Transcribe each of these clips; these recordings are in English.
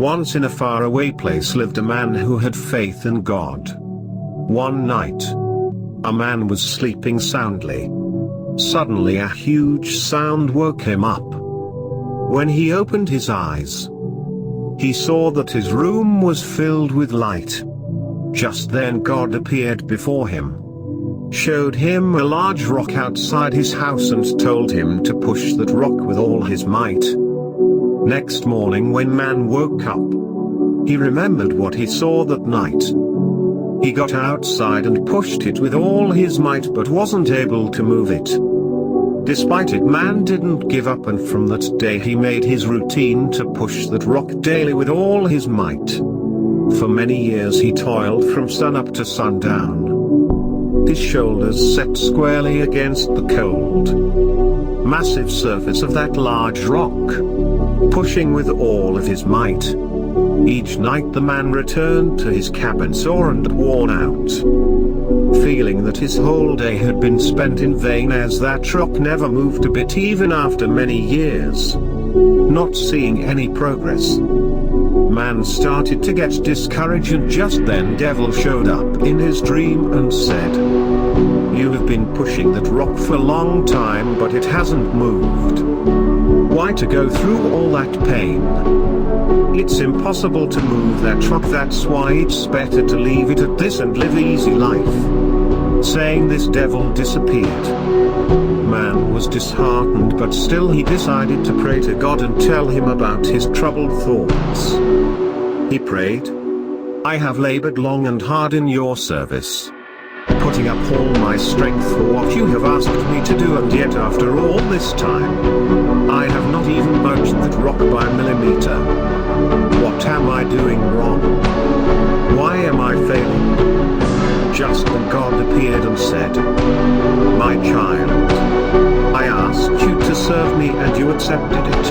Once in a faraway place lived a man who had faith in God. One night, a man was sleeping soundly. Suddenly a huge sound woke him up. When he opened his eyes, he saw that his room was filled with light. Just then God appeared before him, showed him a large rock outside his house and told him to push that rock with all his might. Next morning when man woke up, he remembered what he saw that night. He got outside and pushed it with all his might but wasn't able to move it. Despite it, man didn't give up, and from that day he made his routine to push that rock daily with all his might. For many years he toiled from sunup to sundown, his shoulders set squarely against the cold, massive surface of that large rock, pushing with all of his might. Each night the man returned to his cabin sore and worn out, feeling that his whole day had been spent in vain, as that rock never moved a bit even after many years. Not seeing any progress, man started to get discouraged, and just then devil showed up in his dream and said, "You have been pushing that rock for a long time but it hasn't moved. Why to go through all that pain? It's impossible to move that rock, that's why it's better to leave it at this and live easy life." Saying this, devil disappeared. Man was disheartened, but still he decided to pray to God and tell him about his troubled thoughts. He prayed, "I have labored long and hard in your service, putting up all my strength for what you have asked me to do, and yet after all this time, I have not even budged that rock by a millimeter. What am I doing wrong? Why am I failing?" Just then God appeared and said, "My child, I asked you to serve me and you accepted it.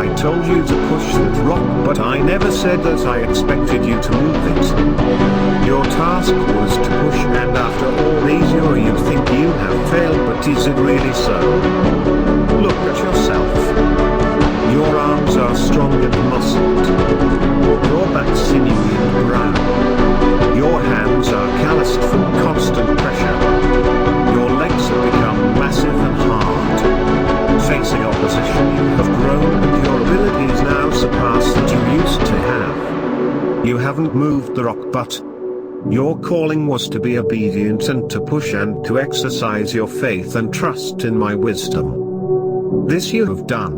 I told you to push that rock, but I never said that I expected you to move it. Your task was to push, and after all these years you think you have failed, but is it really so? Look at yourself. Your arms are strong and muscled. Your back sinewy and brown. Your hands are calloused from constant pressure. Your legs have become massive and hard. Facing opposition, you have grown, and your abilities now surpass that you used to have. You haven't moved the rock, but your calling was to be obedient and to push and to exercise your faith and trust in my wisdom. This you have done."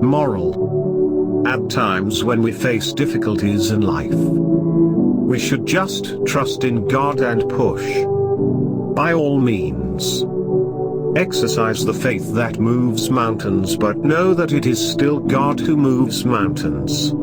Moral: at times when we face difficulties in life, we should just trust in God and push. By all means, exercise the faith that moves mountains, but know that it is still God who moves mountains.